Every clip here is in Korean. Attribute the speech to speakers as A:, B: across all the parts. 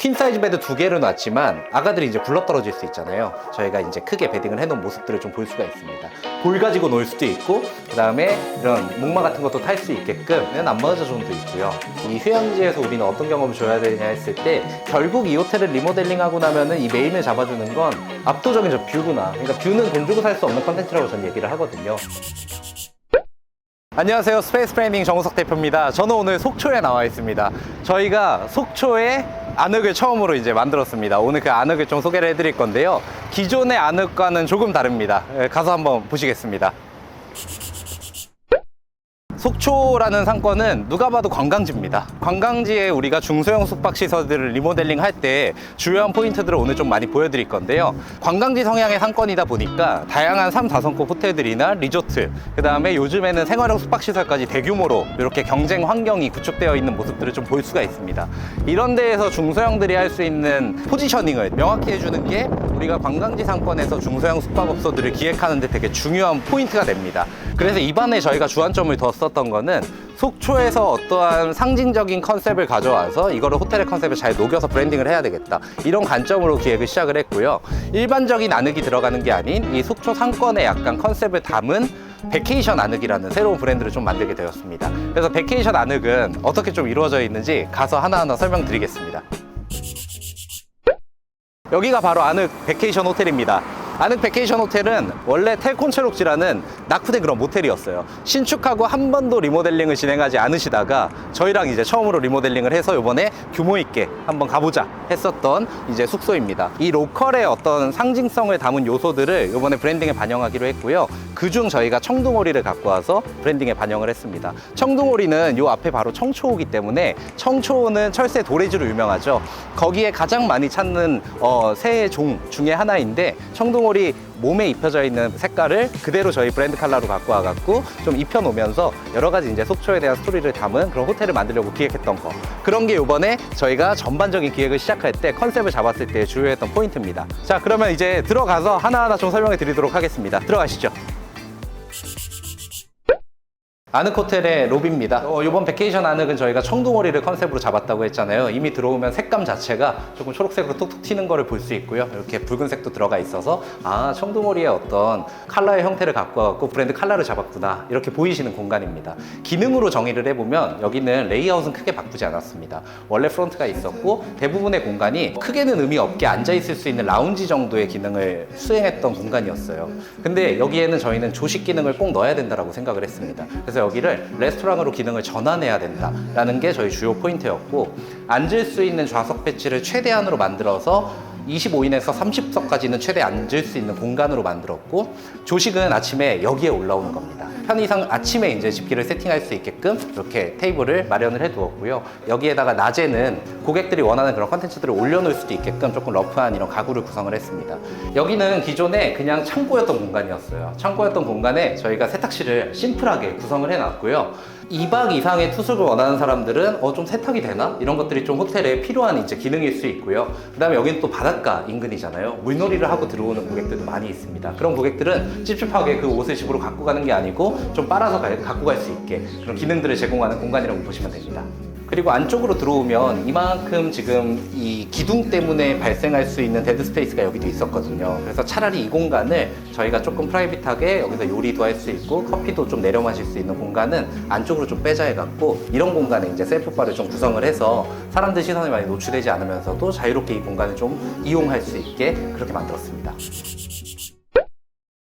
A: 퀸 사이즈 베드 2개를 놨지만 아가들이 이제 굴러떨어질 수 있잖아요. 저희가 이제 크게 베딩을 해놓은 모습들을 좀 볼 수가 있습니다. 볼 가지고 놀 수도 있고, 그 다음에 이런 목마 같은 것도 탈 수 있게끔 안마의자 존도 있고요. 이 휴양지에서 우리는 어떤 경험을 줘야 되냐 했을 때, 결국 이 호텔을 리모델링하고 나면은 이 메인을 잡아주는 건 압도적인 저 뷰구나. 그러니까 뷰는 돈 주고 살 수 없는 컨텐츠라고 저는 얘기를 하거든요. 안녕하세요, 스페이스 브랜딩 정우석 대표입니다. 저는 오늘 속초에 나와 있습니다. 저희가 속초에 안흙을 처음으로 이제 만들었습니다. 오늘 그 안흙을 좀 소개를 해드릴 건데요. 기존의 안흙과는 조금 다릅니다. 가서 한번 보시겠습니다. 속초라는 상권은 누가 봐도 관광지입니다. 관광지에 우리가 중소형 숙박시설들을 리모델링 할 때 주요한 포인트들을 오늘 좀 많이 보여드릴 건데요. 관광지 성향의 상권이다 보니까 다양한 3, 4성급 호텔들이나 리조트, 그 다음에 요즘에는 생활형 숙박시설까지 대규모로 이렇게 경쟁 환경이 구축되어 있는 모습들을 좀 볼 수가 있습니다. 이런 데에서 중소형들이 할 수 있는 포지셔닝을 명확히 해주는 게 우리가 관광지 상권에서 중소형 숙박업소들을 기획하는 데 되게 중요한 포인트가 됩니다. 그래서 이번에 저희가 주안점을 뒀었던 거는 속초에서 어떠한 상징적인 컨셉을 가져와서 이거를 호텔의 컨셉에 잘 녹여서 브랜딩을 해야 되겠다, 이런 관점으로 기획을 시작을 했고요. 일반적인 안흙이 들어가는 게 아닌 이 속초 상권의 약간 컨셉을 담은 베케이션 안흙이라는 새로운 브랜드를 좀 만들게 되었습니다. 그래서 베케이션 안흙은 어떻게 좀 이루어져 있는지 가서 하나하나 설명드리겠습니다. 여기가 바로 안흙 베케이션 호텔입니다. 안흙 베케이션 호텔은 원래 텔콘체록지라는 낙후된 그런 모텔이었어요. 신축하고 한 번도 리모델링을 진행하지 않으시다가 저희랑 이제 처음으로 리모델링을 해서 이번에 규모 있게 한번 가보자 했었던 이제 숙소입니다. 이 로컬의 어떤 상징성을 담은 요소들을 이번에 브랜딩에 반영하기로 했고요. 그중 저희가 청둥오리를 갖고 와서 브랜딩에 반영을 했습니다. 청둥오리는 요 앞에 바로 청초호기 때문에, 청초호는 철새 도래지로 유명하죠. 거기에 가장 많이 찾는 새의 종 중에 하나인데, 청둥오리 몸에 입혀져 있는 색깔을 그대로 저희 브랜드 컬러로 갖고 와갖고 좀 입혀놓으면서 여러 가지 이제 속초에 대한 스토리를 담은 그런 호텔을 만들려고 기획했던 거, 그런 게 이번에 저희가 전반적인 기획을 시작할 때 컨셉을 잡았을 때 주요했던 포인트입니다. 자, 그러면 이제 들어가서 하나하나 좀 설명해 드리도록 하겠습니다. 들어가시죠. 안흙 호텔의 로비입니다. 이번 베케이션 안흙은 저희가 청둥오리를 컨셉으로 잡았다고 했잖아요. 이미 들어오면 색감 자체가 조금 초록색으로 톡톡 튀는 거를 볼 수 있고요. 이렇게 붉은색도 들어가 있어서 청둥오리의 어떤 컬러의 형태를 갖고 와갖고 브랜드 컬러를 잡았구나, 이렇게 보이시는 공간입니다. 기능으로 정의를 해보면 여기는 레이아웃은 크게 바꾸지 않았습니다. 원래 프론트가 있었고 대부분의 공간이 크게는 의미 없게 앉아있을 수 있는 라운지 정도의 기능을 수행했던 공간이었어요. 근데 여기에는 저희는 조식 기능을 꼭 넣어야 된다고 생각을 했습니다. 그래서 여기를 레스토랑으로 기능을 전환해야 된다라는 게 저희 주요 포인트였고, 앉을 수 있는 좌석 배치를 최대한으로 만들어서 25인에서 30석까지는 최대 앉을 수 있는 공간으로 만들었고, 조식은 아침에 여기에 올라오는 겁니다. 편의상 아침에 이제 집기를 세팅할 수 있게끔 이렇게 테이블을 마련을 해 두었고요. 여기에다가 낮에는 고객들이 원하는 그런 컨텐츠들을 올려놓을 수도 있게끔 조금 러프한 이런 가구를 구성을 했습니다. 여기는 기존에 그냥 창고였던 공간이었어요. 창고였던 공간에 저희가 세탁실을 심플하게 구성을 해놨고요. 2박 이상의 투숙을 원하는 사람들은 좀 세탁이 되나? 이런 것들이 좀 호텔에 필요한 이제 기능일 수 있고요. 그 다음에 여기는 또 바닷가 인근이잖아요. 물놀이를 하고 들어오는 고객들도 많이 있습니다. 그런 고객들은 찝찝하게 그 옷을 집으로 갖고 가는 게 아니고 좀 빨아서 갖고 갈 수 있게 그런 기능들을 제공하는 공간이라고 보시면 됩니다. 그리고 안쪽으로 들어오면 이만큼 지금 이 기둥 때문에 발생할 수 있는 데드 스페이스가 여기도 있었거든요. 그래서 차라리 이 공간을 저희가 조금 프라이빗하게 여기서 요리도 할 수 있고 커피도 좀 내려 마실 수 있는 공간은 안쪽으로 좀 빼자 해갖고, 이런 공간에 이제 셀프바를 좀 구성을 해서 사람들 시선에 많이 노출되지 않으면서도 자유롭게 이 공간을 좀 이용할 수 있게 그렇게 만들었습니다.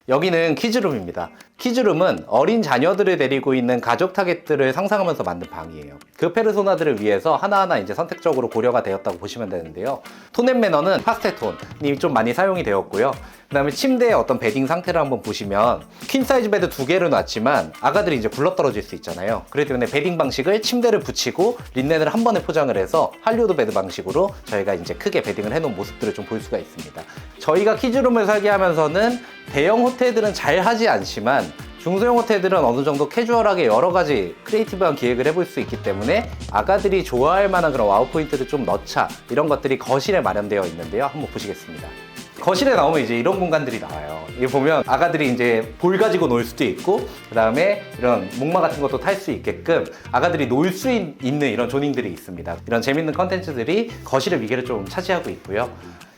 A: 여기는 키즈룸입니다. 키즈룸은 어린 자녀들을 데리고 있는 가족 타겟들을 상상하면서 만든 방이에요. 그 페르소나들을 위해서 하나하나 이제 선택적으로 고려가 되었다고 보시면 되는데요. 톤 앤 매너는 파스텔 톤이 좀 많이 사용이 되었고요. 그 다음에 침대의 어떤 베딩 상태를 한번 보시면 퀸 사이즈 베드 2개를 놨지만 아가들이 이제 굴러떨어질 수 있잖아요. 그렇기 때문에 베딩 방식을 침대를 붙이고 린넨을 한 번에 포장을 해서 할리우드 베드 방식으로 저희가 이제 크게 베딩을 해놓은 모습들을 좀 볼 수가 있습니다. 저희가 키즈룸을 설계하면서는 대형 호텔들은 잘 하지 않지만 중소형 호텔들은 어느 정도 캐주얼하게 여러 가지 크리에이티브한 기획을 해볼 수 있기 때문에 아가들이 좋아할 만한 그런 와우 포인트를 좀 넣자, 이런 것들이 거실에 마련되어 있는데요. 한번 보시겠습니다. 거실에 나오면 이제 이런 공간들이 나와요. 이게 보면 아가들이 이제 볼 가지고 놀 수도 있고, 그 다음에 이런 목마 같은 것도 탈 수 있게끔 아가들이 놀 수 있는 이런 조닝들이 있습니다. 이런 재밌는 컨텐츠들이 거실의 위계를 좀 차지하고 있고요.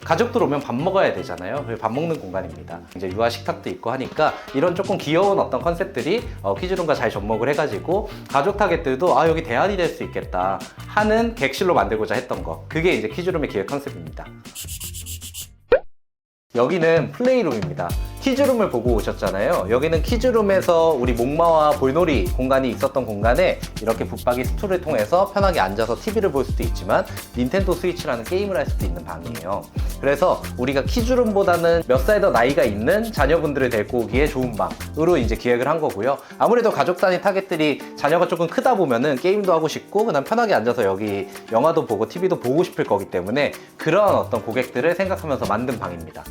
A: 가족들 오면 밥 먹어야 되잖아요. 밥 먹는 공간입니다. 이제 유아 식탁도 있고 하니까 이런 조금 귀여운 어떤 컨셉들이 키즈룸과 잘 접목을 해가지고 가족 타겟들도 여기 대안이 될 수 있겠다 하는 객실로 만들고자 했던 거. 그게 이제 키즈룸의 기획 컨셉입니다. 여기는 플레이룸입니다. 키즈룸을 보고 오셨잖아요. 여기는 키즈룸에서 우리 목마와 볼놀이 공간이 있었던 공간에 이렇게 붙박이 스툴을 통해서 편하게 앉아서 TV를 볼 수도 있지만 닌텐도 스위치라는 게임을 할 수도 있는 방이에요. 그래서 우리가 키즈룸보다는 몇 살 더 나이가 있는 자녀분들을 데리고 오기에 좋은 방으로 이제 기획을 한 거고요. 아무래도 가족 단위 타겟들이 자녀가 조금 크다 보면은 게임도 하고 싶고 그다음 편하게 앉아서 여기 영화도 보고 TV도 보고 싶을 거기 때문에 그런 어떤 고객들을 생각하면서 만든 방입니다.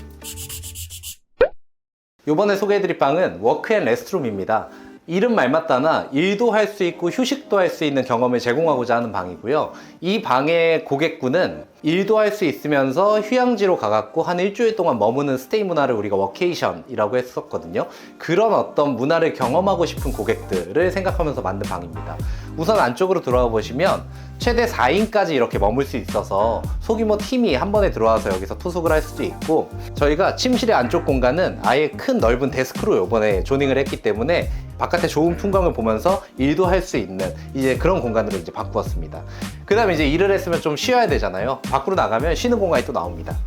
A: 이번에 소개해드릴 방은 워크앤레스트룸입니다. 이름 말맞다나 일도 할 수 있고 휴식도 할 수 있는 경험을 제공하고자 하는 방이고요. 이 방의 고객군은 일도 할 수 있으면서 휴양지로 가갖고 한 일주일 동안 머무는 스테이 문화를 우리가 워케이션이라고 했었거든요. 그런 어떤 문화를 경험하고 싶은 고객들을 생각하면서 만든 방입니다. 우선 안쪽으로 들어가 보시면 최대 4인까지 이렇게 머물 수 있어서 소규모 팀이 한 번에 들어와서 여기서 투숙을 할 수도 있고, 저희가 침실의 안쪽 공간은 아예 큰 넓은 데스크로 이번에 조닝을 했기 때문에 바깥의 좋은 풍광을 보면서 일도 할 수 있는 이제 그런 공간으로 이제 바꾸었습니다. 그 다음에 이제 일을 했으면 좀 쉬어야 되잖아요. 밖으로 나가면 쉬는 공간이 또 나옵니다.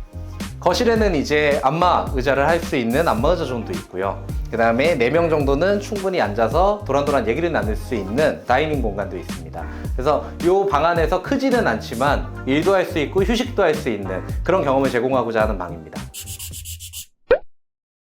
A: 거실에는 이제 안마 의자를 할 수 있는 안마 의자 존도 있고요. 그 다음에 4명 정도는 충분히 앉아서 도란도란 얘기를 나눌 수 있는 다이닝 공간도 있습니다. 그래서 이 방 안에서 크지는 않지만 일도 할 수 있고 휴식도 할 수 있는 그런 경험을 제공하고자 하는 방입니다.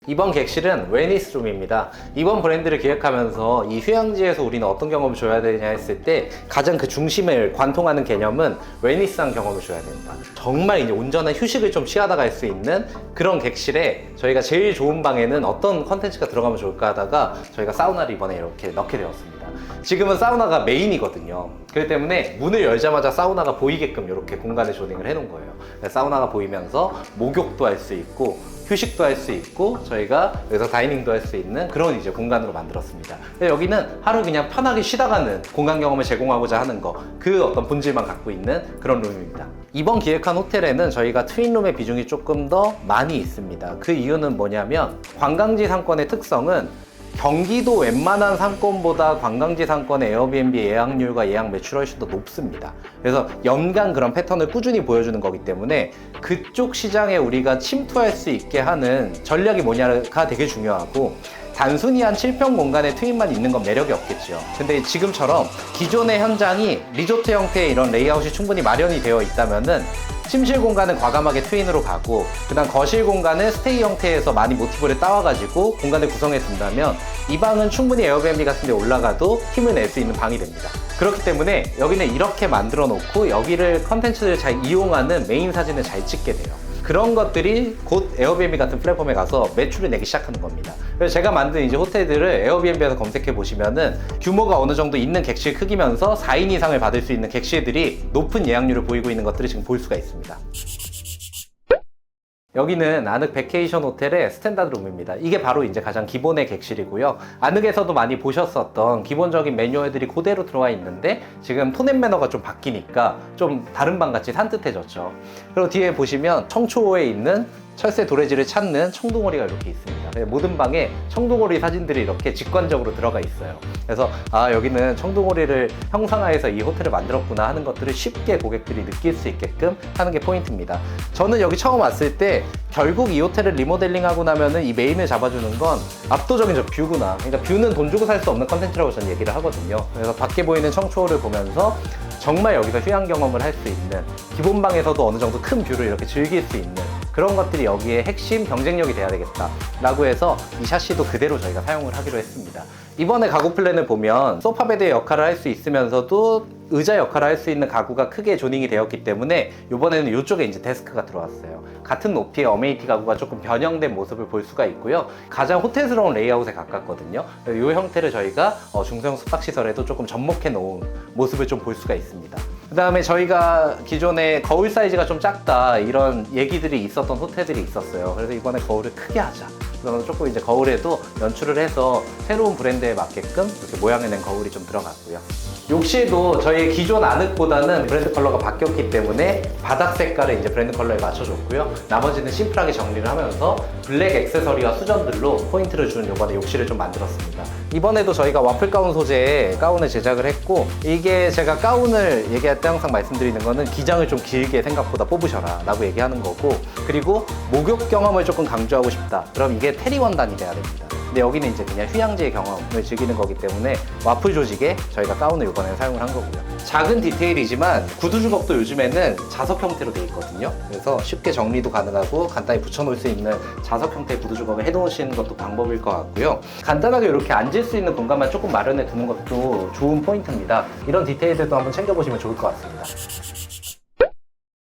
A: 이번 객실은 웨니스룸입니다. 이번 브랜드를 기획하면서 이 휴양지에서 우리는 어떤 경험을 줘야 되냐 했을 때 가장 그 중심을 관통하는 개념은 웨니스한 경험을 줘야 된다. 정말 이제 온전한 휴식을 좀 취하다 갈 수 있는 그런 객실에 저희가 제일 좋은 방에는 어떤 컨텐츠가 들어가면 좋을까 하다가 저희가 사우나를 이번에 이렇게 넣게 되었습니다. 지금은 사우나가 메인이거든요. 그렇기 때문에 문을 열자마자 사우나가 보이게끔 이렇게 공간을 조딩을 해놓은 거예요. 사우나가 보이면서 목욕도 할 수 있고 휴식도 할 수 있고 저희가 여기서 다이닝도 할 수 있는 그런 이제 공간으로 만들었습니다. 여기는 하루 그냥 편하게 쉬다 가는 공간 경험을 제공하고자 하는 거, 그 어떤 본질만 갖고 있는 그런 룸입니다. 이번 기획한 호텔에는 저희가 트윈룸의 비중이 조금 더 많이 있습니다. 그 이유는 뭐냐면 관광지 상권의 특성은 경기도 웬만한 상권보다 관광지 상권의 에어비앤비 예약률과 예약 매출 훨씬 더 높습니다. 그래서 연간 그런 패턴을 꾸준히 보여주는 거기 때문에 그쪽 시장에 우리가 침투할 수 있게 하는 전략이 뭐냐가 되게 중요하고, 단순히 한 7평 공간에 트윈만 있는 건 매력이 없겠죠. 근데 지금처럼 기존의 현장이 리조트 형태의 이런 레이아웃이 충분히 마련이 되어 있다면은 침실 공간은 과감하게 트윈으로 가고, 그 다음 거실 공간은 스테이 형태에서 많이 모티브를 따와가지고 공간을 구성해 둔다면 이 방은 충분히 에어비앤비 같은 데 올라가도 힘을 낼 수 있는 방이 됩니다. 그렇기 때문에 여기는 이렇게 만들어 놓고 여기를 컨텐츠를 잘 이용하는 메인 사진을 잘 찍게 돼요. 그런 것들이 곧 에어비앤비 같은 플랫폼에 가서 매출을 내기 시작하는 겁니다. 그래서 제가 만든 이제 호텔들을 에어비앤비에서 검색해 보시면은 규모가 어느 정도 있는 객실 크기면서 4인 이상을 받을 수 있는 객실들이 높은 예약률을 보이고 있는 것들을 지금 볼 수가 있습니다. 여기는 아늑 베케이션 호텔의 스탠다드 룸입니다. 이게 바로 이제 가장 기본의 객실이고요. 아늑에서도 많이 보셨었던 기본적인 매뉴얼들이 그대로 들어와 있는데 지금 톤 앤 매너가 좀 바뀌니까 좀 다른 방같이 산뜻해졌죠. 그리고 뒤에 보시면 청초호에 있는 철새 도래지를 찾는 청둥오리가 이렇게 있습니다. 모든 방에 청둥오리 사진들이 이렇게 직관적으로 들어가 있어요. 그래서 여기는 청둥오리를 형상화해서 이 호텔을 만들었구나 하는 것들을 쉽게 고객들이 느낄 수 있게끔 하는 게 포인트입니다. 저는 여기 처음 왔을 때 결국 이 호텔을 리모델링하고 나면은 이 메인을 잡아주는 건 압도적인 저 뷰구나. 그러니까 뷰는 돈 주고 살 수 없는 컨텐츠라고 저는 얘기를 하거든요. 그래서 밖에 보이는 청초호를 보면서 정말 여기서 휴양 경험을 할 수 있는, 기본 방에서도 어느 정도 큰 뷰를 이렇게 즐길 수 있는 그런 것들이 여기에 핵심 경쟁력이 돼야 되겠다 라고 해서 이 샤시도 그대로 저희가 사용을 하기로 했습니다. 이번에 가구 플랜을 보면 소파 베드의 역할을 할 수 있으면서도 의자 역할을 할 수 있는 가구가 크게 조닝이 되었기 때문에 이번에는 이쪽에 이제 데스크가 들어왔어요. 같은 높이의 어메이티 가구가 조금 변형된 모습을 볼 수가 있고요. 가장 호텔스러운 레이아웃에 가깝거든요. 이 형태를 저희가 중소형 숙박시설에도 조금 접목해 놓은 모습을 좀 볼 수가 있습니다. 그 다음에 저희가 기존에 거울 사이즈가 좀 작다 이런 얘기들이 있었던 호텔들이 있었어요. 그래서 이번에 거울을 크게 하자. 그러면 조금 이제 거울에도 연출을 해서 새로운 브랜드에 맞게끔 이렇게 모양을 낸 거울이 좀 들어갔고요. 욕실도 저희 기존 아늑보다는 브랜드 컬러가 바뀌었기 때문에 바닥 색깔을 이제 브랜드 컬러에 맞춰줬고요. 나머지는 심플하게 정리를 하면서 블랙 액세서리와 수전들로 포인트를 준 이번에 욕실을 좀 만들었습니다. 이번에도 저희가 와플 가운 소재의 가운을 제작을 했고, 이게 제가 가운을 얘기할 때 항상 말씀드리는 거는 기장을 좀 길게 생각보다 뽑으셔라 라고 얘기하는 거고, 그리고 목욕 경험을 조금 강조하고 싶다. 그럼 이게 테리 원단이 돼야 됩니다. 근데 여기는 이제 그냥 휴양지의 경험을 즐기는 거기 때문에 와플 조직에 저희가 가운을 이번에 사용을 한 거고요. 작은 디테일이지만 구두 주걱도 요즘에는 자석 형태로 돼 있거든요. 그래서 쉽게 정리도 가능하고 간단히 붙여놓을 수 있는 자석 형태의 구두 주걱을 해놓으시는 것도 방법일 것 같고요. 간단하게 이렇게 앉을 수 있는 공간만 조금 마련해 두는 것도 좋은 포인트입니다. 이런 디테일들도 한번 챙겨보시면 좋을 것 같습니다.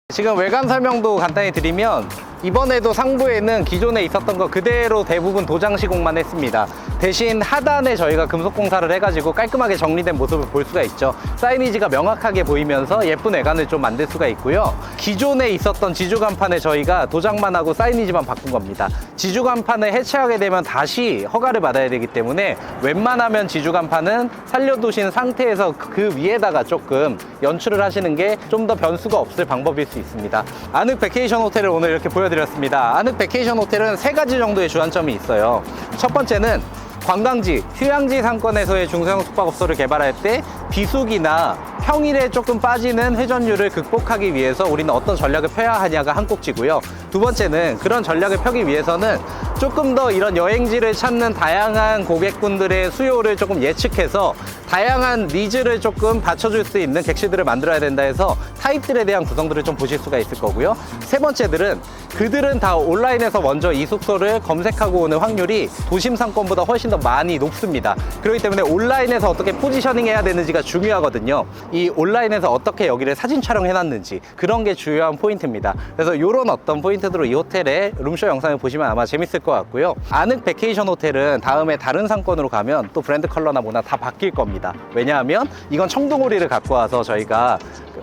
A: 지금 외관 설명도 간단히 드리면, 이번에도 상부에는 기존에 있었던 거 그대로 대부분 도장 시공만 했습니다. 대신 하단에 저희가 금속 공사를 해가지고 깔끔하게 정리된 모습을 볼 수가 있죠. 사이니지가 명확하게 보이면서 예쁜 외관을 좀 만들 수가 있고요. 기존에 있었던 지주 간판에 저희가 도장만 하고 사이니지만 바꾼 겁니다. 지주 간판을 해체하게 되면 다시 허가를 받아야 되기 때문에 웬만하면 지주 간판은 살려두신 상태에서 그 위에다가 조금 연출을 하시는 게 좀 더 변수가 없을 방법일 수 있습니다. 아늑 베케이션 호텔을 오늘 이렇게 보여드렸습니다. 아늑 베케이션 호텔은 3가지 정도의 주안점이 있어요. 첫 번째는 관광지, 휴양지 상권에서의 중소형 숙박업소를 개발할 때 비수기나 평일에 조금 빠지는 회전율을 극복하기 위해서 우리는 어떤 전략을 펴야 하냐가 한 꼭지고요. 두 번째는 그런 전략을 펴기 위해서는 조금 더 이런 여행지를 찾는 다양한 고객분들의 수요를 조금 예측해서 다양한 니즈를 조금 받쳐줄 수 있는 객실들을 만들어야 된다 해서 타입들에 대한 구성들을 좀 보실 수가 있을 거고요. 세 번째들은 그들은 다 온라인에서 먼저 이 숙소를 검색하고 오는 확률이 도심 상권보다 훨씬 더 많이 높습니다. 그렇기 때문에 온라인에서 어떻게 포지셔닝 해야 되는지가 중요하거든요. 이 온라인에서 어떻게 여기를 사진 촬영해 놨는지, 그런 게 중요한 포인트입니다. 그래서 이런 어떤 포인트들로 이 호텔의 룸쇼 영상을 보시면 아마 재밌을 것 같고요. 아늑 베케이션 호텔은 다음에 다른 상권으로 가면 또 브랜드 컬러나 뭐나 다 바뀔 겁니다. 왜냐하면 이건 청둥오리를 갖고 와서 저희가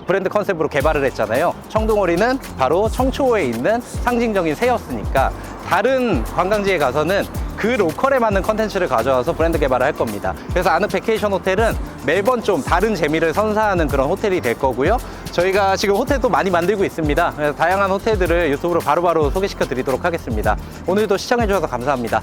A: 브랜드 컨셉으로 개발을 했잖아요. 청둥오리는 바로 청초호에 있는 상징적인 새였으니까 다른 관광지에 가서는 그 로컬에 맞는 컨텐츠를 가져와서 브랜드 개발을 할 겁니다. 그래서 아늑 베케이션 호텔은 매번 좀 다른 재미를 선사하는 그런 호텔이 될 거고요. 저희가 지금 호텔도 많이 만들고 있습니다. 그래서 다양한 호텔들을 유튜브로 바로바로 소개시켜 드리도록 하겠습니다. 오늘도 시청해 주셔서 감사합니다.